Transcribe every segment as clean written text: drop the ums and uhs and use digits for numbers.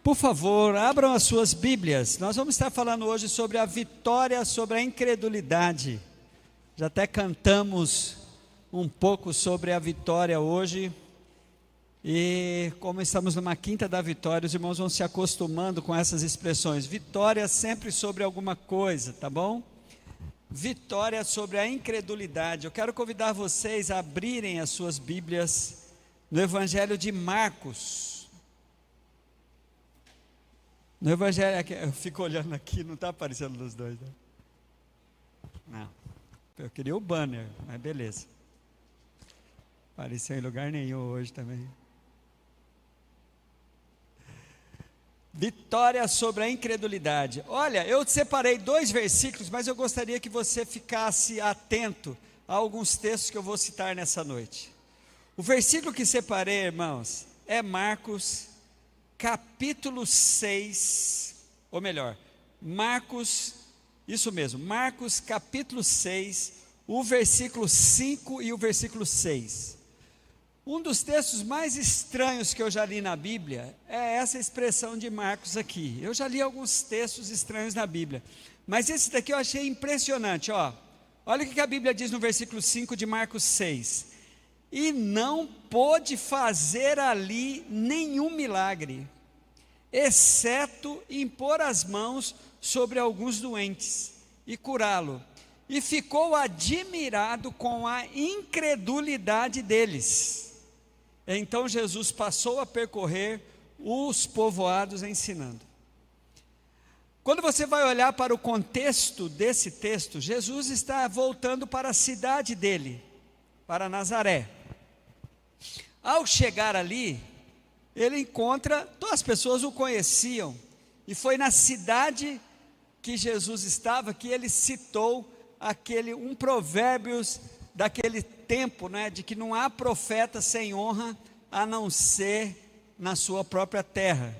Por favor, abram as suas Bíblias. Nós vamos estar falando hoje sobre a vitória sobre a incredulidade. Já até cantamos um pouco sobre a vitória hoje. E como estamos numa quinta da vitória, os irmãos vão se acostumando com essas expressões. Vitória sempre sobre alguma coisa, tá bom? Vitória sobre a incredulidade. Eu quero convidar vocês a abrirem as suas Bíblias no Evangelho de Marcos. No Evangelho, eu fico olhando aqui, não está aparecendo nos dois, né? Não, eu queria o banner, mas beleza. Apareceu em lugar nenhum hoje também. Vitória sobre a incredulidade. Olha, eu separei 2 versículos, mas eu gostaria que você ficasse atento a alguns textos que eu vou citar nessa noite. O versículo que separei, irmãos, é Marcos capítulo 6, ou melhor, Marcos capítulo 6, o versículo 5 e o versículo 6. Um dos textos mais estranhos que eu já li na Bíblia é essa expressão de Marcos aqui. Eu já li alguns textos estranhos na Bíblia, mas esse daqui eu achei impressionante, ó. Olha o que a Bíblia diz no versículo 5 de Marcos 6. E não pôde fazer ali nenhum milagre, exceto impor as mãos sobre alguns doentes e curá-lo. E ficou admirado com a incredulidade deles. Então Jesus passou a percorrer os povoados ensinando. Quando você vai olhar para o contexto desse texto, Jesus está voltando para a cidade dele, para Nazaré. Ao chegar ali, ele encontra, todas as pessoas o conheciam, e foi na cidade que Jesus estava que ele citou um provérbios daquele tempo, né, de que não há profeta sem honra a não ser na sua própria terra.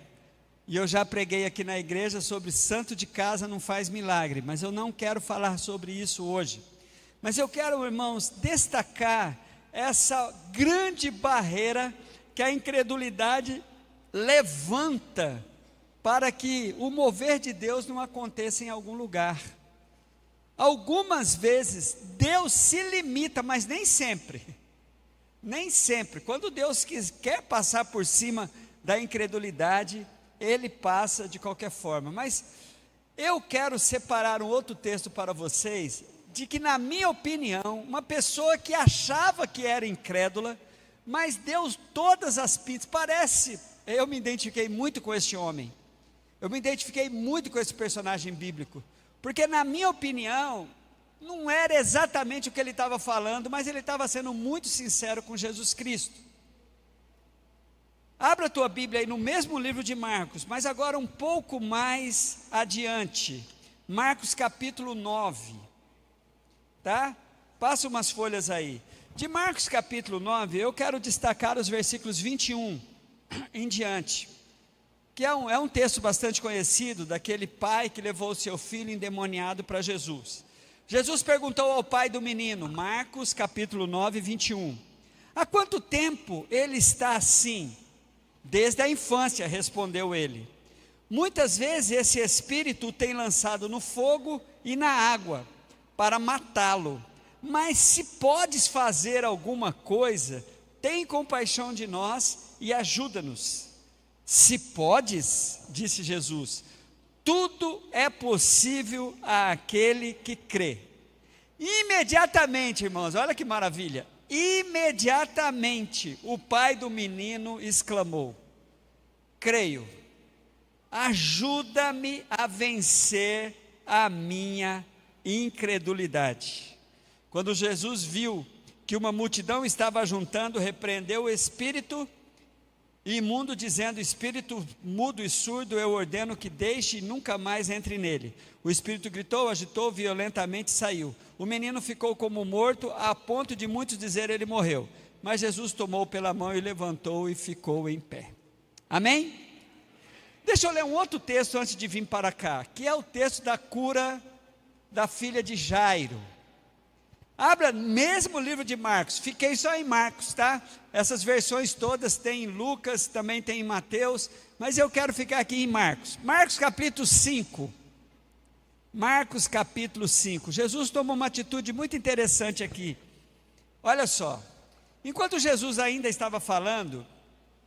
E eu já preguei aqui na igreja sobre santo de casa não faz milagre, mas eu não quero falar sobre isso hoje. Mas eu quero, irmãos, destacar essa grande barreira que a incredulidade levanta para que o mover de Deus não aconteça em algum lugar. Algumas vezes Deus se limita, mas nem sempre. Nem sempre. Quando Deus quer passar por cima da incredulidade, Ele passa de qualquer forma. Mas eu quero separar um outro texto para vocês, de que, na minha opinião, uma pessoa que achava que era incrédula, mas deu todas as pistas, eu me identifiquei muito com este homem, eu me identifiquei muito com esse personagem bíblico, porque na minha opinião, não era exatamente o que ele estava falando, mas ele estava sendo muito sincero com Jesus Cristo. Abra a tua Bíblia aí no mesmo livro de Marcos, mas agora um pouco mais adiante, Marcos capítulo 9, tá? Passa umas folhas aí. De Marcos capítulo 9, eu quero destacar os versículos 21 em diante, que é um texto bastante conhecido, daquele pai que levou o seu filho endemoniado para Jesus. Jesus perguntou ao pai do menino, Marcos capítulo 9, 21, há quanto tempo ele está assim? Desde a infância, respondeu ele. Muitas vezes esse espírito o tem lançado no fogo e na água, para matá-lo. Mas se podes fazer alguma coisa, tem compaixão de nós e ajuda-nos. Se podes, disse Jesus, tudo é possível àquele que crê. Imediatamente, irmãos, olha que maravilha, imediatamente o pai do menino exclamou, creio, ajuda-me a vencer a minha incredulidade. Quando Jesus viu que uma multidão estava juntando, repreendeu o espírito imundo, dizendo, espírito mudo e surdo, eu ordeno que deixe e nunca mais entre nele. O espírito gritou, agitou violentamente e saiu. O menino ficou como morto, a ponto de muitos dizer ele morreu. Mas Jesus tomou pela mão e levantou e ficou em pé. Amém? Deixa eu ler um outro texto antes de vir para cá, que é o texto da cura da filha de Jairo. Abra mesmo o livro de Marcos, fiquei só em Marcos, tá? Essas versões todas tem em Lucas, também tem em Mateus, mas eu quero ficar aqui em Marcos. Marcos capítulo 5. Marcos capítulo 5. Jesus toma uma atitude muito interessante aqui. Olha só, enquanto Jesus ainda estava falando,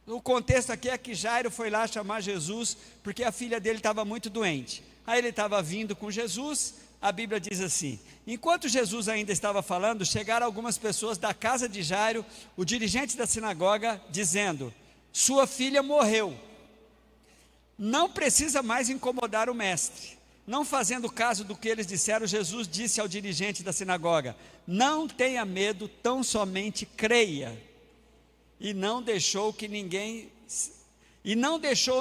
o contexto aqui é que Jairo foi lá chamar Jesus, porque a filha dele estava muito doente. Aí ele estava vindo com Jesus. A Bíblia diz assim: enquanto Jesus ainda estava falando, chegaram algumas pessoas da casa de Jairo, o dirigente da sinagoga, dizendo: sua filha morreu, não precisa mais incomodar o mestre. Não fazendo caso do que eles disseram, Jesus disse ao dirigente da sinagoga: não tenha medo, tão somente creia. E não deixou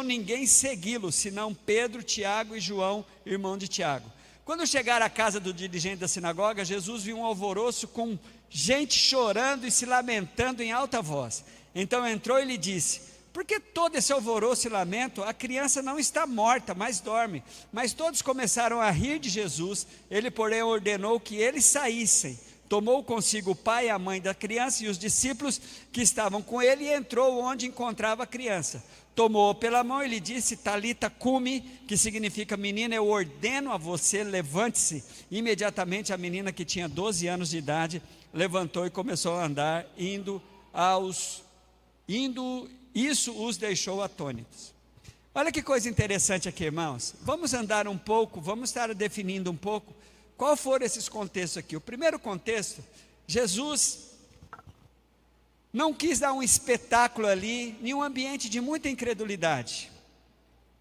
ninguém segui-lo, senão Pedro, Tiago e João, irmão de Tiago. Quando chegaram à casa do dirigente da sinagoga, Jesus viu um alvoroço com gente chorando e se lamentando em alta voz. Então entrou e lhe disse: por que todo esse alvoroço e lamento? A criança não está morta, mas dorme. Mas todos começaram a rir de Jesus. Ele, porém, ordenou que eles saíssem. Tomou consigo o pai e a mãe da criança e os discípulos que estavam com ele e entrou onde encontrava a criança. Tomou-o pela mão e lhe disse: Talita cumi, que significa menina, eu ordeno a você, levante-se. Imediatamente a menina, que tinha 12 anos de idade, levantou e começou a andar, isso os deixou atônitos. Olha que coisa interessante aqui, irmãos. Vamos andar um pouco, vamos estar definindo um pouco qual foram esses contextos aqui. O primeiro contexto, Jesus não quis dar um espetáculo ali, em um ambiente de muita incredulidade.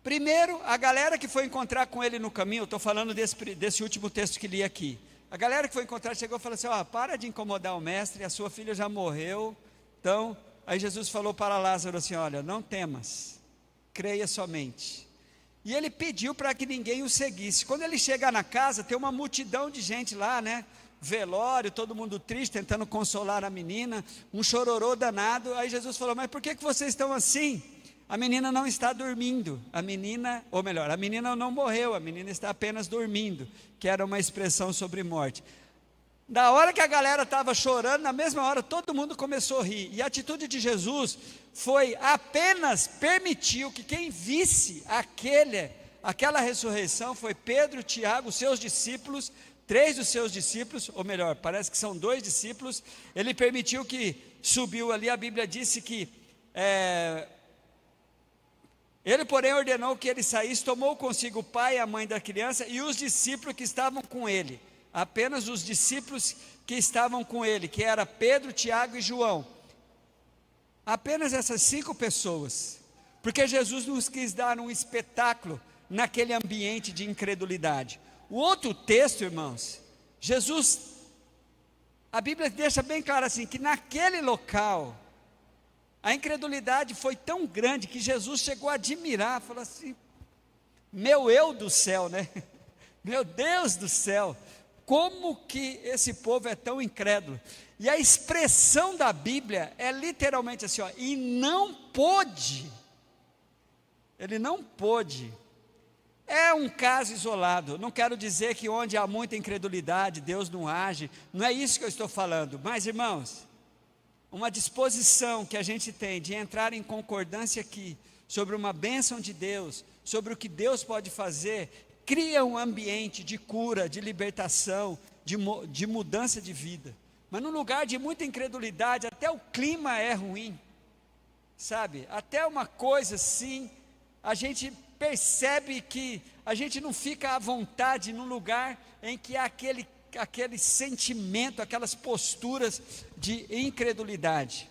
Primeiro, a galera que foi encontrar com ele no caminho, eu estou falando desse último texto que li aqui. A galera que foi encontrar chegou e falou assim: para de incomodar o mestre, a sua filha já morreu. Então, aí Jesus falou para Lázaro assim: olha, não temas, creia somente. E ele pediu para que ninguém o seguisse. Quando ele chega na casa, tem uma multidão de gente lá, né? Velório, todo mundo triste, tentando consolar a menina, um chororô danado. Aí Jesus falou: mas por que vocês estão assim? A menina não está dormindo, a menina não morreu, a menina está apenas dormindo, que era uma expressão sobre morte. Da hora que a galera estava chorando, na mesma hora todo mundo começou a rir, e a atitude de Jesus foi apenas permitiu que quem visse aquela ressurreição foi Pedro, Tiago, seus discípulos, 3 dos seus discípulos, ou melhor, parece que são 2 discípulos. Ele permitiu que subiu ali, a Bíblia disse que ele, porém, ordenou que ele saísse, tomou consigo o pai e a mãe da criança e os discípulos que estavam com ele. Apenas os discípulos que estavam com ele, que era Pedro, Tiago e João. Apenas essas 5 pessoas, porque Jesus nos quis dar um espetáculo naquele ambiente de incredulidade. O outro texto, irmãos, a Bíblia deixa bem claro assim, que naquele local, a incredulidade foi tão grande, que Jesus chegou a admirar, falou assim: meu eu do céu, né? Meu Deus do céu, como que esse povo é tão incrédulo? E a expressão da Bíblia é literalmente assim, e não pôde, ele não pôde. É um caso isolado, não quero dizer que onde há muita incredulidade, Deus não age, não é isso que eu estou falando, mas irmãos, uma disposição que a gente tem de entrar em concordância aqui, sobre uma bênção de Deus, sobre o que Deus pode fazer, cria um ambiente de cura, de libertação, de mudança de vida. Mas num lugar de muita incredulidade, até o clima é ruim, sabe? Até uma coisa assim, a gente percebe que a gente não fica à vontade num lugar em que há aquele sentimento, aquelas posturas de incredulidade.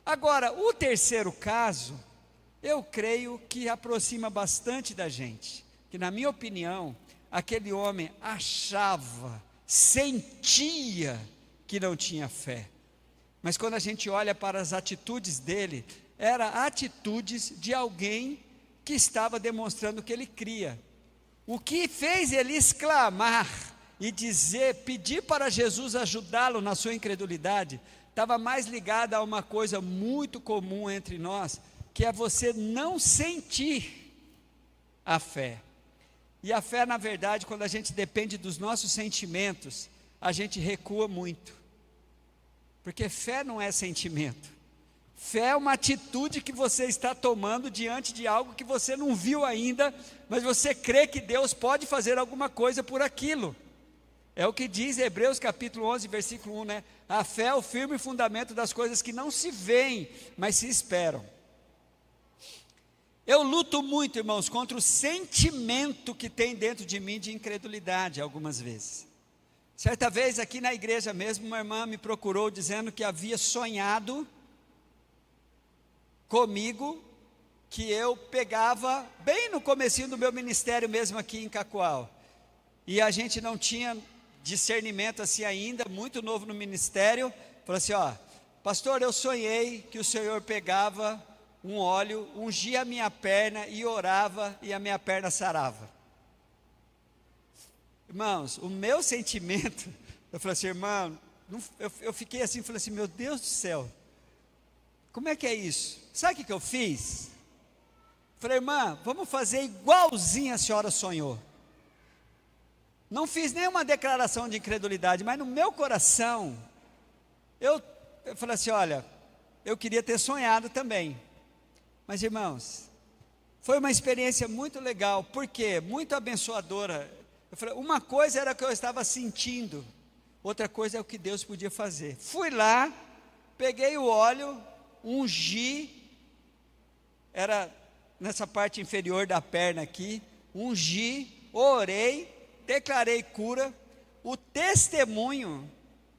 Agora, o terceiro caso, eu creio que aproxima bastante da gente, que na minha opinião, aquele homem achava, sentia que não tinha fé, mas quando a gente olha para as atitudes dele, eram atitudes de alguém que estava demonstrando que ele cria. O que fez ele exclamar e pedir para Jesus ajudá-lo na sua incredulidade, estava mais ligado a uma coisa muito comum entre nós, que é você não sentir a fé. E a fé, na verdade, quando a gente depende dos nossos sentimentos, a gente recua muito. Porque fé não é sentimento. Fé é uma atitude que você está tomando diante de algo que você não viu ainda, mas você crê que Deus pode fazer alguma coisa por aquilo. É o que diz Hebreus capítulo 11, versículo 1, né? A fé é o firme fundamento das coisas que não se veem, mas se esperam. Eu luto muito, irmãos, contra o sentimento que tem dentro de mim de incredulidade, algumas vezes. Certa vez aqui na igreja mesmo, uma irmã me procurou dizendo que havia sonhado comigo, que eu pegava, bem no comecinho do meu ministério mesmo aqui em Cacoal, e a gente não tinha discernimento assim ainda, muito novo no ministério, falou assim, ó, pastor, eu sonhei que o Senhor pegava um óleo, ungia a minha perna e orava, e a minha perna sarava. Irmãos, o meu sentimento, eu falei assim, irmão, eu fiquei assim, falei assim, meu Deus do céu, como é que é isso? Sabe o que eu fiz? Falei, irmã, vamos fazer igualzinho a senhora sonhou. Não fiz nenhuma declaração de incredulidade, mas no meu coração, eu falei assim, olha, eu queria ter sonhado também. Mas irmãos, foi uma experiência muito legal, porque muito abençoadora. Eu falei, uma coisa era o que eu estava sentindo, outra coisa é o que Deus podia fazer. Fui lá, peguei o óleo, ungi, era nessa parte inferior da perna aqui, ungi, orei, declarei cura. O testemunho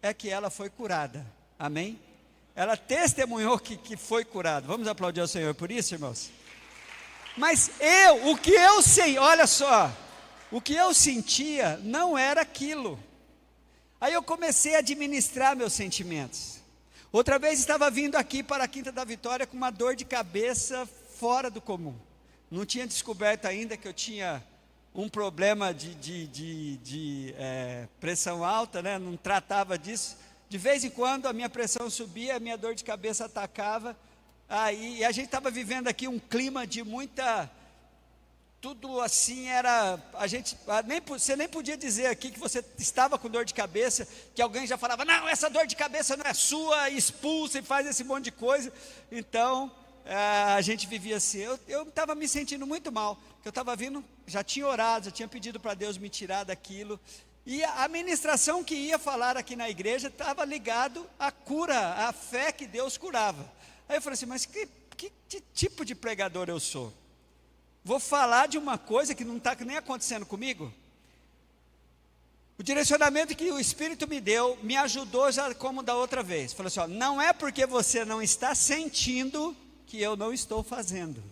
é que ela foi curada, amém? Ela testemunhou que foi curada. Vamos aplaudir ao Senhor por isso, irmãos? Mas o que eu sei, olha só, o que eu sentia não era aquilo. Aí eu comecei a administrar meus sentimentos. Outra vez estava vindo aqui para a Quinta da Vitória com uma dor de cabeça fora do comum. Não tinha descoberto ainda que eu tinha um problema de pressão alta, né? Não tratava disso. De vez em quando a minha pressão subia, a minha dor de cabeça atacava. Aí, e a gente estava vivendo aqui um clima de muita... Tudo assim era... você nem podia dizer aqui que você estava com dor de cabeça, que alguém já falava, não, essa dor de cabeça não é sua, expulsa e faz esse monte de coisa. Então, a gente vivia assim. Eu estava me sentindo muito mal, porque eu estava vindo, já tinha orado, já tinha pedido para Deus me tirar daquilo. E a ministração que ia falar aqui na igreja estava ligado à cura, à fé que Deus curava. Aí eu falei assim, mas que tipo de pregador eu sou? Vou falar de uma coisa que não está nem acontecendo comigo? O direcionamento que o Espírito me deu, me ajudou já como da outra vez. Falou assim, ó, não é porque você não está sentindo que eu não estou fazendo.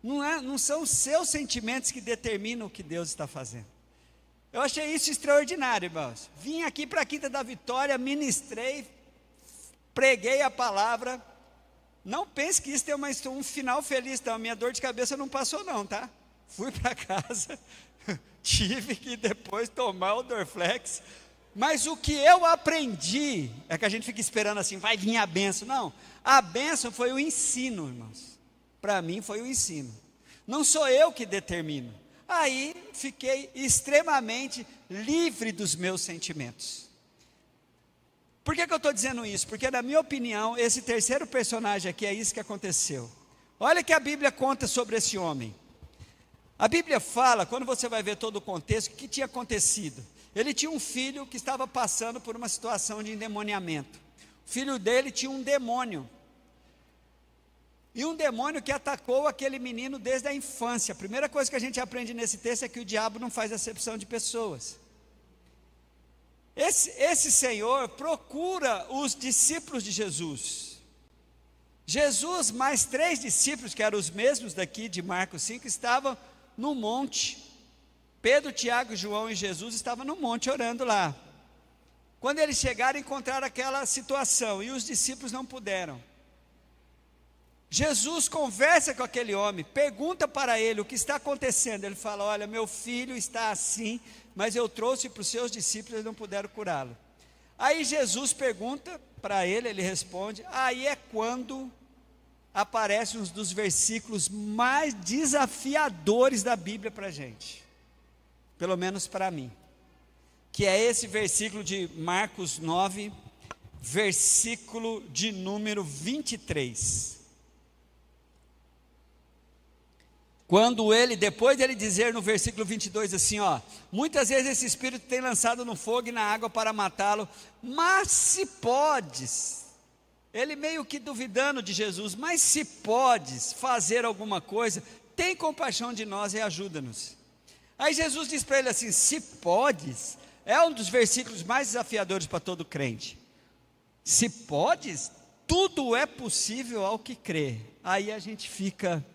Não são os seus sentimentos que determinam o que Deus está fazendo. Eu achei isso extraordinário, irmãos. Vim aqui para a Quinta da Vitória, ministrei, preguei a palavra. Não pense que isso tem um final feliz, então. A minha dor de cabeça não passou não, tá? Fui para casa, tive que depois tomar o Dorflex. Mas o que eu aprendi, é que a gente fica esperando assim, vai vir a bênção. Não, a bênção foi o ensino, irmãos. Para mim foi o ensino. Não sou eu que determino. Aí fiquei extremamente livre dos meus sentimentos. Por que eu estou dizendo isso? Porque na minha opinião, esse terceiro personagem aqui é isso que aconteceu. Olha que a Bíblia conta sobre esse homem. A Bíblia fala, quando você vai ver todo o contexto, o que tinha acontecido. Ele tinha um filho que estava passando por uma situação de endemoniamento. O filho dele tinha um demônio. E um demônio que atacou aquele menino desde a infância. A primeira coisa que a gente aprende nesse texto é que o diabo não faz acepção de pessoas. Esse Senhor procura os discípulos de Jesus. Jesus mais 3 discípulos, que eram os mesmos daqui de Marcos 5, estavam no monte. Pedro, Tiago, João e Jesus estavam no monte orando lá. Quando eles chegaram, encontraram aquela situação e os discípulos não puderam. Jesus conversa com aquele homem, pergunta para ele o que está acontecendo. Ele fala, olha, meu filho está assim, mas eu trouxe para os seus discípulos e eles não puderam curá-lo. Aí Jesus pergunta para ele, ele responde. Aí é quando aparece um dos versículos mais desafiadores da Bíblia para a gente, pelo menos para mim, que é esse versículo de Marcos 9, versículo de número 23. Quando ele, depois dele dizer no versículo 22 assim, ó, muitas vezes esse espírito tem lançado no fogo e na água para matá-lo, mas se podes, ele meio que duvidando de Jesus, mas se podes fazer alguma coisa, tem compaixão de nós e ajuda-nos. Aí Jesus diz para ele assim, se podes, é um dos versículos mais desafiadores para todo crente. Se podes, tudo é possível ao que crê. Aí a gente fica,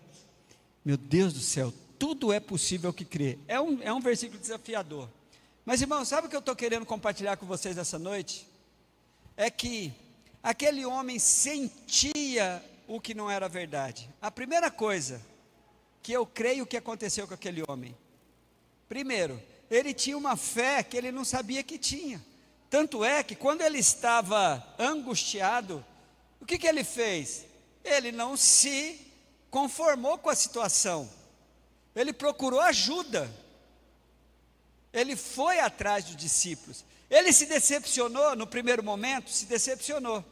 meu Deus do céu, tudo é possível ao que crê. É um versículo desafiador. Mas irmão, sabe o que eu estou querendo compartilhar com vocês essa noite? É que aquele homem sentia o que não era verdade. A primeira coisa que eu creio que aconteceu com aquele homem, primeiro, ele tinha uma fé que ele não sabia que tinha. Tanto é que quando ele estava angustiado, o que ele fez? Ele não se conformou com a situação, ele procurou ajuda, ele foi atrás dos discípulos, ele se decepcionou no primeiro momento, se decepcionou.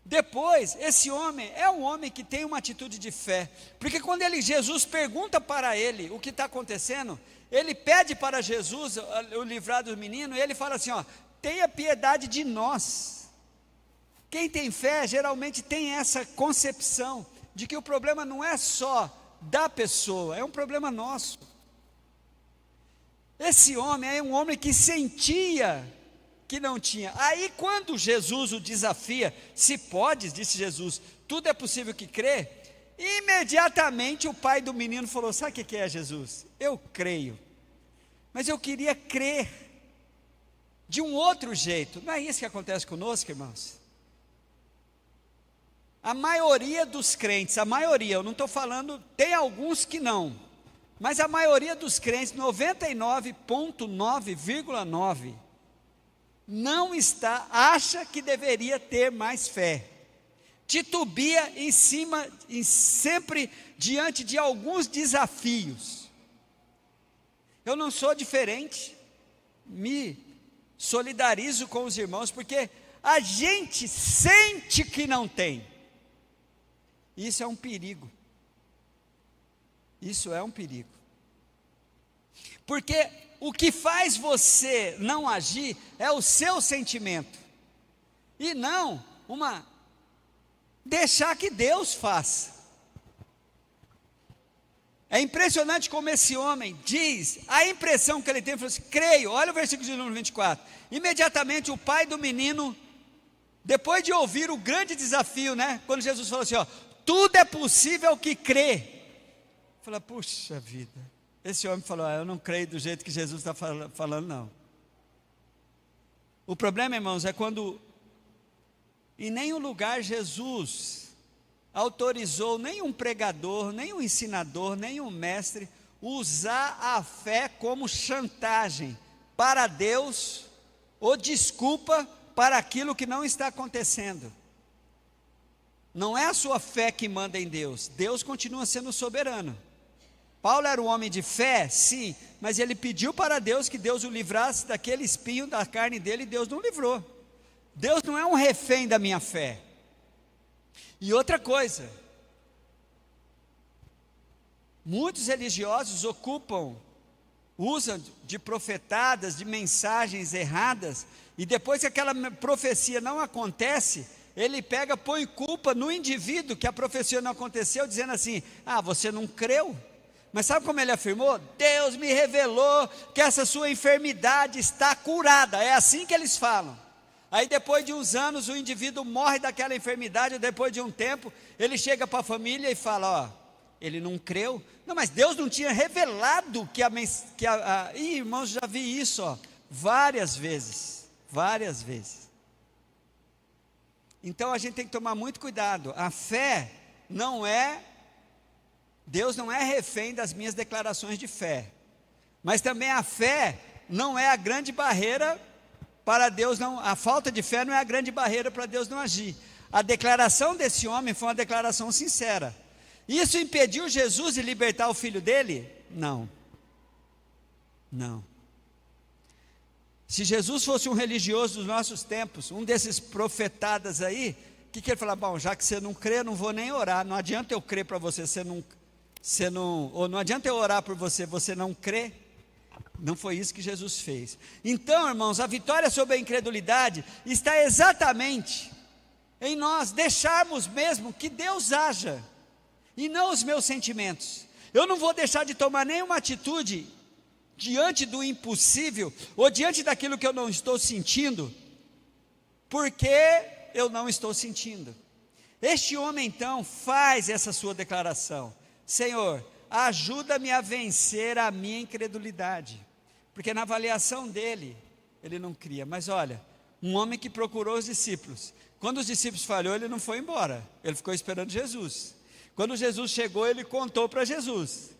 Depois, esse homem é um homem que tem uma atitude de fé, porque quando Jesus pergunta para ele o que está acontecendo, ele pede para Jesus o livrar do menino, e ele fala assim, ó, tenha piedade de nós. Quem tem fé geralmente tem essa concepção de que o problema não é só da pessoa, é um problema nosso. Esse homem é um homem que sentia que não tinha. Aí quando Jesus o desafia, se podes, disse Jesus, tudo é possível que crê, imediatamente o pai do menino falou, sabe o que é, Jesus? Eu creio, mas eu queria crer de um outro jeito. Não é isso que acontece conosco, irmãos? A maioria dos crentes, a maioria, eu não estou falando, tem alguns que não, mas a maioria dos crentes, 99,9,9, não está, acha que deveria ter mais fé, titubia sempre diante de alguns desafios. Eu não sou diferente, me solidarizo com os irmãos, porque a gente sente que não tem. Isso é um perigo. Isso é um perigo. Porque o que faz você não agir é o seu sentimento. E não deixar que Deus faça. É impressionante como esse homem diz, a impressão que ele tem, ele falou assim, creio, olha o versículo de número 24. Imediatamente o pai do menino, depois de ouvir o grande desafio, né? Quando Jesus falou assim, ó, tudo é possível ao que crê. Fala, puxa vida, esse homem falou, eu não creio do jeito que Jesus está falando, não. O problema, irmãos, é quando em nenhum lugar Jesus autorizou nenhum pregador, nenhum ensinador, nenhum mestre usar a fé como chantagem para Deus ou desculpa para aquilo que não está acontecendo. Não é a sua fé que manda em Deus, Deus continua sendo soberano. Paulo era um homem de fé, sim, mas ele pediu para Deus que Deus o livrasse daquele espinho da carne dele, e Deus não livrou. Deus não é um refém da minha fé. E outra coisa, muitos religiosos usam de profetadas, de mensagens erradas, e depois que aquela profecia não acontece, ele põe culpa no indivíduo que a profecia não aconteceu, dizendo assim, você não creu? Mas sabe como ele afirmou? Deus me revelou que essa sua enfermidade está curada, é assim que eles falam. Aí depois de uns anos o indivíduo morre daquela enfermidade, depois de um tempo, ele chega para a família e fala, ele não creu? Não, mas Deus não tinha revelado irmãos, já vi isso, várias vezes. Então a gente tem que tomar muito cuidado, a fé Deus não é refém das minhas declarações de fé, mas também a fé não é a grande barreira para Deus não, a falta de fé não é a grande barreira para Deus não agir. A declaração desse homem foi uma declaração sincera. Isso impediu Jesus de libertar o filho dele? Não. Se Jesus fosse um religioso dos nossos tempos, um desses profetadas aí, o que ele fala? Bom, já que você não crê, não vou nem orar. Não adianta eu crer para você, ou não adianta eu orar por você, você não crê. Não foi isso que Jesus fez. Então, irmãos, a vitória sobre a incredulidade está exatamente em nós deixarmos mesmo que Deus haja, e não os meus sentimentos. Eu não vou deixar de tomar nenhuma atitude diante do impossível, ou diante daquilo que eu não estou sentindo, porque eu não estou sentindo. Este homem então faz essa sua declaração: Senhor, ajuda-me a vencer a minha incredulidade, porque na avaliação dele, ele não cria. Mas olha, um homem que procurou os discípulos, quando os discípulos falhou, ele não foi embora, ele ficou esperando Jesus. Quando Jesus chegou, ele contou para Jesus,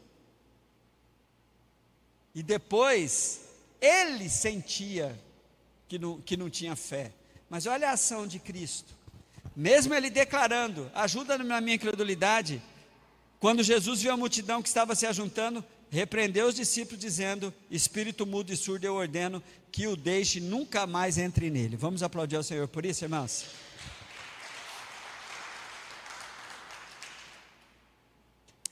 e depois ele sentia que não tinha fé. Mas olha a ação de Cristo, mesmo ele declarando: ajuda-me na minha incredulidade, quando Jesus viu a multidão que estava se ajuntando, repreendeu os discípulos dizendo: espírito mudo e surdo eu ordeno que o deixe, nunca mais entre nele. Vamos aplaudir ao Senhor por isso, irmãos?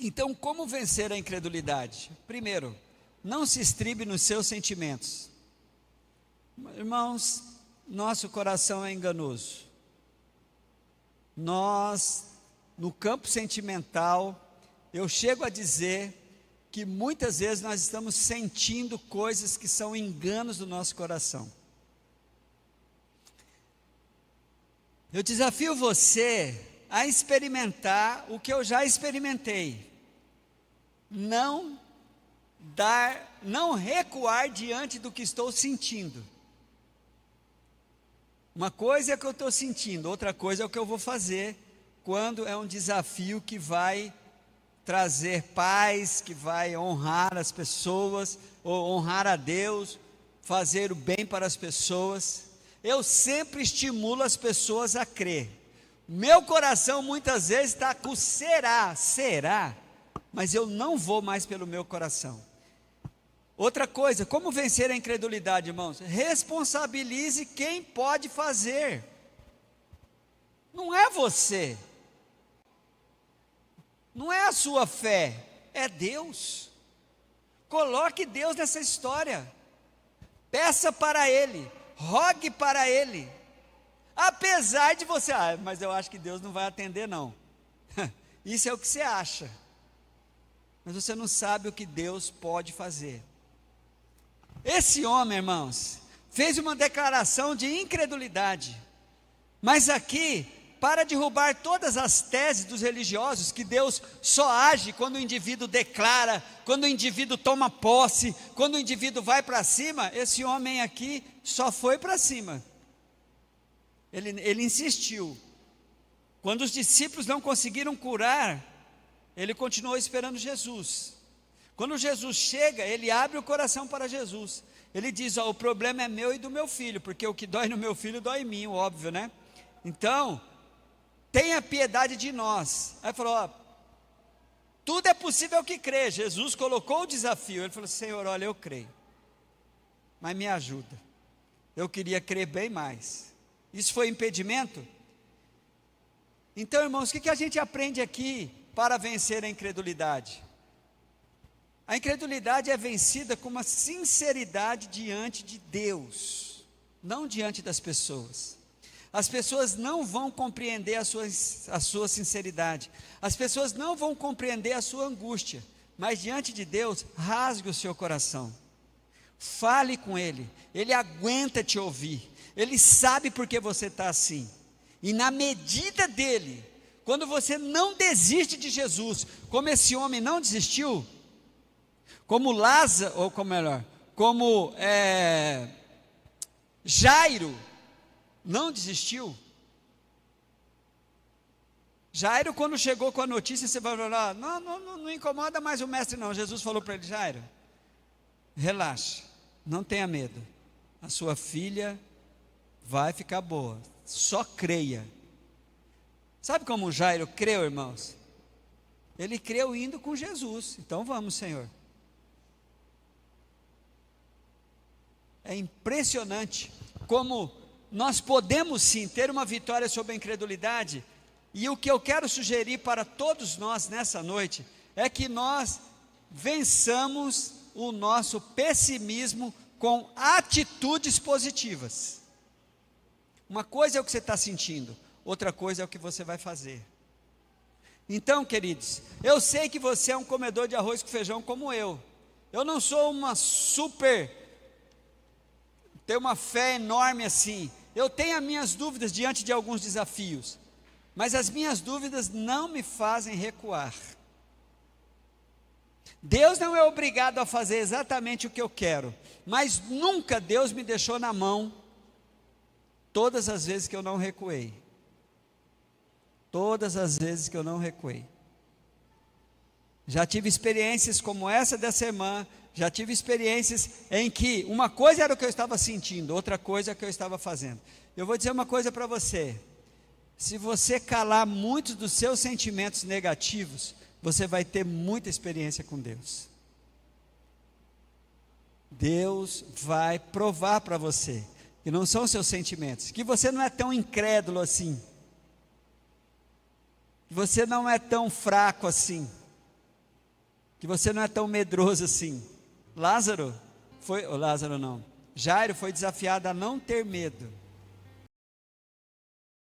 Então, como vencer a incredulidade? Primeiro, não se estribe nos seus sentimentos. Irmãos, nosso coração é enganoso. Nós, no campo sentimental, eu chego a dizer que muitas vezes nós estamos sentindo coisas que são enganos do nosso coração. Eu desafio você a experimentar o que eu já experimentei. Não recuar diante do que estou sentindo. Uma coisa é o que eu estou sentindo, outra coisa é o que eu vou fazer quando é um desafio que vai trazer paz, que vai honrar as pessoas, ou honrar a Deus, fazer o bem para as pessoas. Eu sempre estimulo as pessoas a crer. Meu coração muitas vezes está com será, mas eu não vou mais pelo meu coração. Outra coisa, como vencer a incredulidade, irmãos? Responsabilize quem pode fazer. Não é você, não é a sua fé, é Deus. Coloque Deus nessa história, peça para Ele, rogue para Ele, apesar de você, mas eu acho que Deus não vai atender não. Isso é o que você acha, mas você não sabe o que Deus pode fazer. Esse homem, irmãos, fez uma declaração de incredulidade, mas aqui, para derrubar todas as teses dos religiosos, que Deus só age quando o indivíduo declara, quando o indivíduo toma posse, quando o indivíduo vai para cima, esse homem aqui só foi para cima. Ele insistiu. Quando os discípulos não conseguiram curar, ele continuou esperando Jesus. Quando Jesus chega, ele abre o coração para Jesus. Ele diz: o problema é meu e do meu filho, porque o que dói no meu filho dói em mim, óbvio, né? Então, tenha piedade de nós. Aí falou: tudo é possível que crê. Jesus colocou o desafio. Ele falou: Senhor, olha, eu creio, mas me ajuda. Eu queria crer bem mais. Isso foi impedimento? Então, irmãos, o que a gente aprende aqui para vencer a incredulidade? A incredulidade é vencida com uma sinceridade diante de Deus, não diante das pessoas. As pessoas não vão compreender a sua sinceridade, as pessoas não vão compreender a sua angústia, mas diante de Deus, rasgue o seu coração, fale com Ele, Ele aguenta te ouvir, Ele sabe por que você está assim, e na medida dEle, quando você não desiste de Jesus, como esse homem não desistiu, como Lázaro, ou como melhor, como Jairo não desistiu. Jairo, quando chegou com a notícia, você vai falar: não incomoda mais o mestre não. Jesus falou para ele: Jairo, relaxa, não tenha medo, a sua filha vai ficar boa, só creia. Sabe como Jairo creu, irmãos? Ele creu indo com Jesus. Então vamos, Senhor. é impressionante como nós podemos sim ter uma vitória sobre a incredulidade. E o que eu quero sugerir para todos nós nessa noite é que nós vençamos o nosso pessimismo com atitudes positivas. Uma coisa é o que você está sentindo, outra coisa é o que você vai fazer. Então, queridos, eu sei que você é um comedor de arroz com feijão como eu. Eu não sou tenho uma fé enorme assim. Eu tenho as minhas dúvidas diante de alguns desafios, mas as minhas dúvidas não me fazem recuar. Deus não é obrigado a fazer exatamente o que eu quero, mas nunca Deus me deixou na mão todas as vezes que eu não recuei. Todas as vezes que eu não recuei. Já tive experiências como essa dessa irmã, já tive experiências em que uma coisa era o que eu estava sentindo, outra coisa é o que eu estava fazendo. Eu vou dizer uma coisa para você: se você calar muitos dos seus sentimentos negativos, você vai ter muita experiência com Deus. Deus vai provar para você que não são seus sentimentos, que você não é tão incrédulo assim, que você não é tão fraco assim, que você não é tão medroso assim. Jairo foi desafiado a não ter medo.